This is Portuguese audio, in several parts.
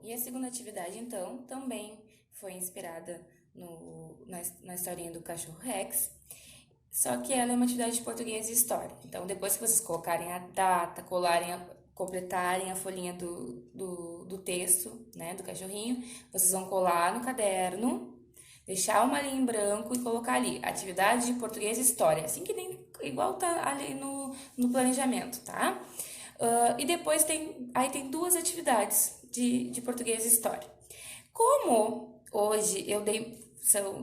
E a segunda atividade, então, também foi inspirada na historinha do cachorro Rex, só que ela é uma atividade de português e história. Então, depois que vocês colocarem a data, completarem a folhinha do texto, né, do cachorrinho, vocês vão colar no caderno, deixar uma linha em branco e colocar ali, atividade de português e história, assim que nem igual tá ali no planejamento, tá? E depois tem duas atividades de português e história. Como hoje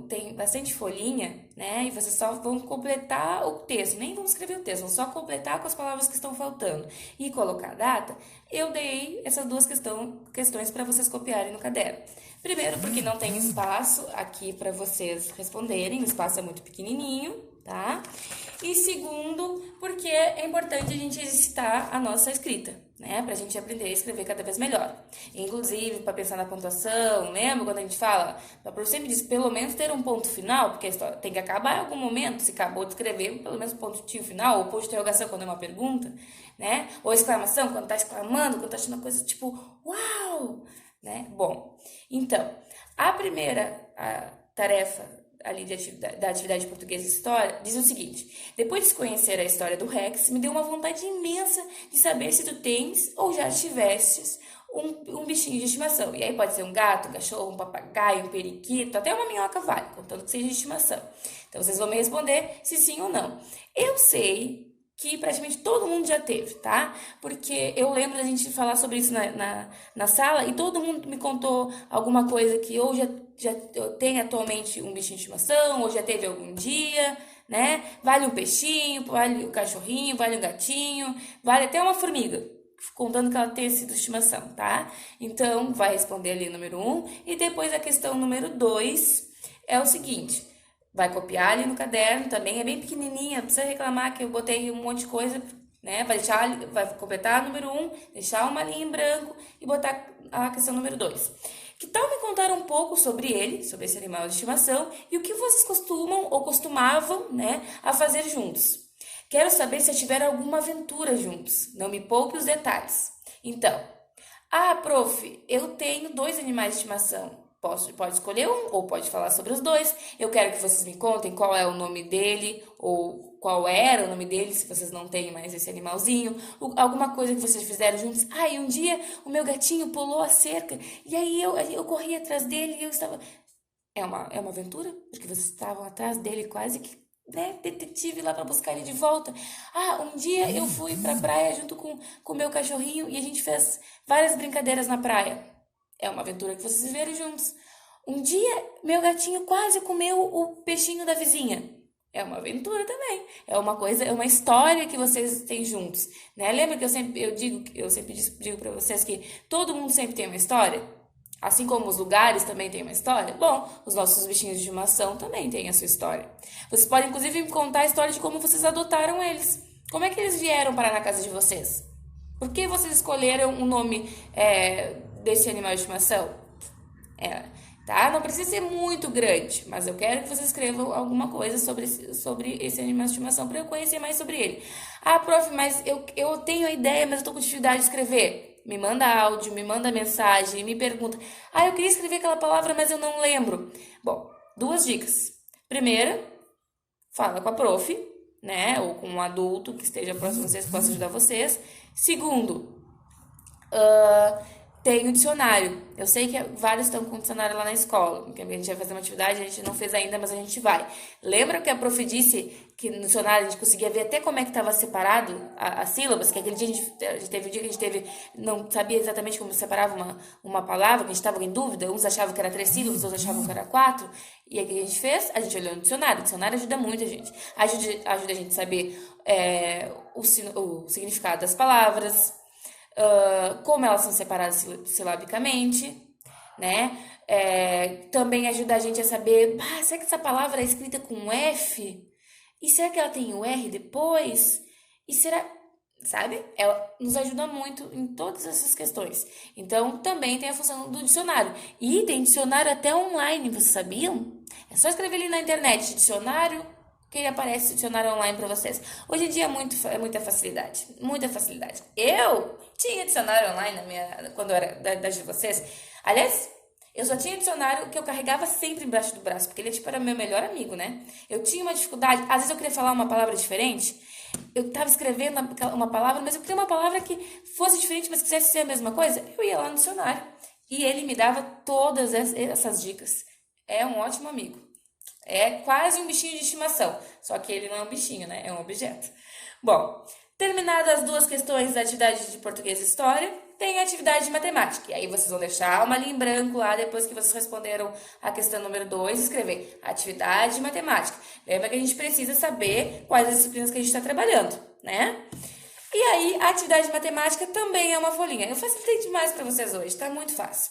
tem bastante folhinha, né? E vocês só vão completar o texto, nem vão escrever o texto, vão só completar com as palavras que estão faltando e colocar a data. Eu dei essas duas questões para vocês copiarem no caderno. Primeiro, porque não tem espaço aqui para vocês responderem, o espaço é muito pequenininho, tá? E segundo, porque é importante a gente exercitar a nossa escrita, né? Pra gente aprender a escrever cada vez melhor. Inclusive, para pensar na pontuação, lembra quando a gente fala? A professora me diz pelo menos ter um ponto final, porque a história tem que acabar em algum momento. Se acabou de escrever, pelo menos pontinho final, ou ponto de interrogação quando é uma pergunta, né? Ou exclamação quando tá exclamando, quando tá achando uma coisa tipo, uau! Né? Bom, então, a primeira tarefa ali da atividade de português e história, diz o seguinte: depois de conhecer a história do Rex, me deu uma vontade imensa de saber se tu tens ou já tivestes um bichinho de estimação. E aí pode ser um gato, um cachorro, um papagaio, um periquito, até uma minhoca vale, contanto que seja de estimação. Então vocês vão me responder se sim ou não. Eu sei que praticamente todo mundo já teve, tá? Porque eu lembro da gente falar sobre isso na sala e todo mundo me contou alguma coisa que ou já tem atualmente um bichinho de estimação, ou já teve algum dia, né? Vale um peixinho, vale um cachorrinho, vale um gatinho, vale até uma formiga, contando que ela tenha sido estimação, tá? Então, vai responder ali o número 1, e depois a questão número 2 é o seguinte: vai copiar ali no caderno, também é bem pequenininha, não precisa reclamar que eu botei um monte de coisa, né? Vai completar o número 1, deixar uma linha em branco e botar a questão número 2. Que tal me contar um pouco sobre ele, sobre esse animal de estimação, e o que vocês costumam ou costumavam, né, a fazer juntos? Quero saber se tiveram alguma aventura juntos. Não me poupe os detalhes. Então, prof, eu tenho 2 animais de estimação. Pode escolher um ou pode falar sobre os 2. Eu quero que vocês me contem qual é o nome dele ou qual era o nome dele, se vocês não têm mais esse animalzinho. Alguma coisa que vocês fizeram juntos. E um dia o meu gatinho pulou a cerca e aí eu corri atrás dele e eu estava... É uma aventura, porque vocês estavam atrás dele quase que, né, detetive lá para buscar ele de volta. Um dia eu fui pra praia junto com o meu cachorrinho e a gente fez várias brincadeiras na praia. É uma aventura que vocês viveram juntos. Um dia, meu gatinho quase comeu o peixinho da vizinha. É uma aventura também. É uma história que vocês têm juntos, né? Lembra que eu sempre digo para vocês que todo mundo sempre tem uma história? Assim como os lugares também têm uma história? Bom, os nossos bichinhos de estimação também têm a sua história. Vocês podem, inclusive, me contar a história de como vocês adotaram eles. Como é que eles vieram parar na casa de vocês? Por que vocês escolheram o nome desse animal de estimação? Tá? Não precisa ser muito grande, mas eu quero que vocês escrevam alguma coisa sobre esse animal de estimação para eu conhecer mais sobre ele. Prof, mas eu tenho a ideia, mas eu tô com dificuldade de escrever. Me manda áudio, me manda mensagem, me pergunta. Eu queria escrever aquela palavra, mas eu não lembro. Bom, 2 dicas. Primeira, fala com a prof, né? Ou com um adulto que esteja próximo de vocês, que possa ajudar vocês. Segundo, tem o dicionário. Eu sei que vários estão com dicionário lá na escola, porque a gente vai fazer uma atividade, a gente não fez ainda, mas a gente vai. Lembra que a prof disse que no dicionário a gente conseguia ver até como é que estava separado as sílabas, que aquele dia a gente teve um dia que a gente não sabia exatamente como separava uma palavra, que a gente estava em dúvida, uns achavam que era 3 sílabas, outros achavam que era 4, e aí o que a gente fez? A gente olhou no dicionário. O dicionário ajuda muito a gente. Ajuda a gente a saber o significado das palavras, como elas são separadas silabicamente, né? Também ajuda a gente a saber, será que essa palavra é escrita com um F? E será que ela tem o R depois? E será... Sabe? Ela nos ajuda muito em todas essas questões. Então, também tem a função do dicionário. E tem dicionário até online, vocês sabiam? É só escrever ali na internet, dicionário que aparece o dicionário online para vocês. Hoje em dia é muita facilidade, muita facilidade. Eu tinha dicionário online quando eu era de vocês. Aliás, eu só tinha dicionário que eu carregava sempre embaixo do braço, porque ele tipo, era meu melhor amigo, né? Eu tinha uma dificuldade, às vezes eu queria falar uma palavra diferente, eu estava escrevendo uma palavra, mas eu queria uma palavra que fosse diferente, mas quisesse ser a mesma coisa, eu ia lá no dicionário. E ele me dava todas essas dicas. É um ótimo amigo. É quase um bichinho de estimação. Só que ele não é um bichinho, né? É um objeto. Bom, terminadas as duas questões da atividade de português e história, tem a atividade de matemática. E aí vocês vão deixar uma linha em branco lá, depois que vocês responderam a questão número 2, escrever atividade de matemática. Lembra que a gente precisa saber quais as disciplinas que a gente está trabalhando, né? E aí, a atividade de matemática também é uma folhinha. Eu facilitei demais para vocês hoje, tá muito fácil.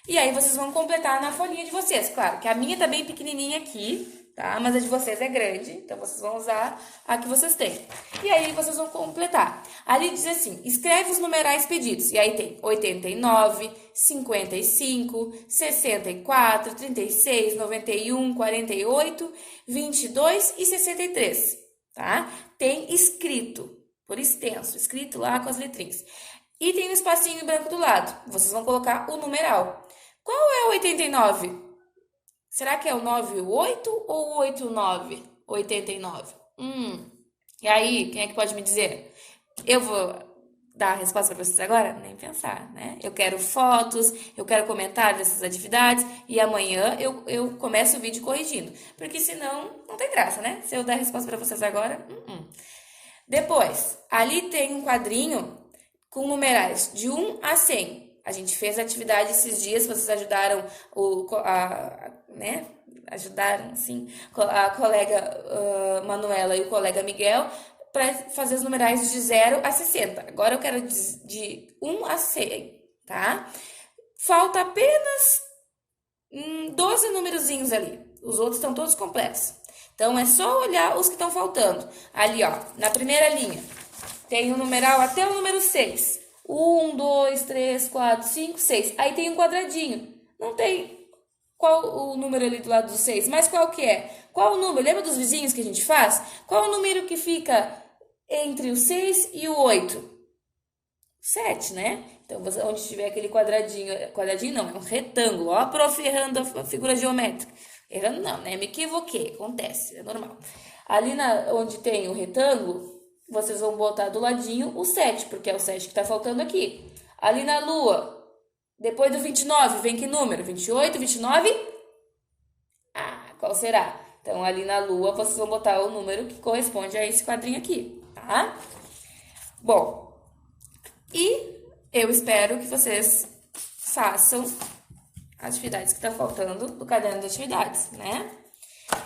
E aí, vocês vão completar na folhinha de vocês. Claro que a minha tá bem pequenininha aqui, tá? Mas a de vocês é grande, então vocês vão usar a que vocês têm. E aí, vocês vão completar. Ali diz assim, escreve os numerais pedidos. E aí tem 89, 55, 64, 36, 91, 48, 22 e 63, tá? Tem escrito, por extenso, escrito lá com as letrinhas. E tem um espacinho em branco do lado. Vocês vão colocar o numeral. Qual é o 89? Será que é o 98 ou o 89? 89. E aí, quem é que pode me dizer? Eu vou dar a resposta para vocês agora? Nem pensar, né? Eu quero fotos, eu quero comentários dessas atividades e amanhã eu começo o vídeo corrigindo. Porque senão, não tem graça, né? Se eu der a resposta para vocês agora, Depois, ali tem um quadrinho com numerais de 1 a 100. A gente fez a atividade esses dias, vocês ajudaram ajudaram, sim, a colega Manuela e o colega Miguel para fazer os numerais de 0 a 60. Agora eu quero de 1 a 100, tá? Falta apenas 12 numerozinhos ali. Os outros estão todos completos. Então, é só olhar os que estão faltando. Ali, ó, na primeira linha, tem o numeral até o número 6. 1, 2, 3, 4, 5, 6. Aí tem um quadradinho. Não tem qual o número ali do lado do 6, mas qual que é? Qual o número? Lembra dos vizinhos que a gente faz? Qual o número que fica entre o 6 e o 8? 7, né? Então, onde tiver aquele quadradinho não, é um retângulo. Ó, prof, errando a figura geométrica. Errando não, né? Me equivoquei, acontece, é normal. Ali onde tem o retângulo, vocês vão botar do ladinho o 7, porque é o 7 que está faltando aqui. Ali na lua, depois do 29, vem que número? 28, 29? Qual será? Então, ali na lua, vocês vão botar o número que corresponde a esse quadrinho aqui, tá? Bom, e eu espero que vocês façam as atividades que estão faltando do caderno de atividades, né?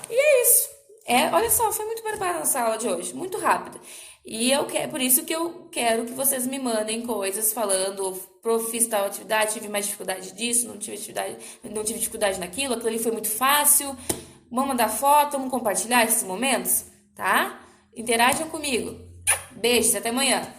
E é isso. Olha só, foi muito preparada essa aula de hoje, muito rápida. E por isso que eu quero que vocês me mandem coisas falando, prof, fiz tal atividade, tive mais dificuldade disso, não tive dificuldade naquilo, aquilo ali foi muito fácil. Vamos mandar foto, vamos compartilhar esses momentos, tá? Interajam comigo. Beijos, até amanhã.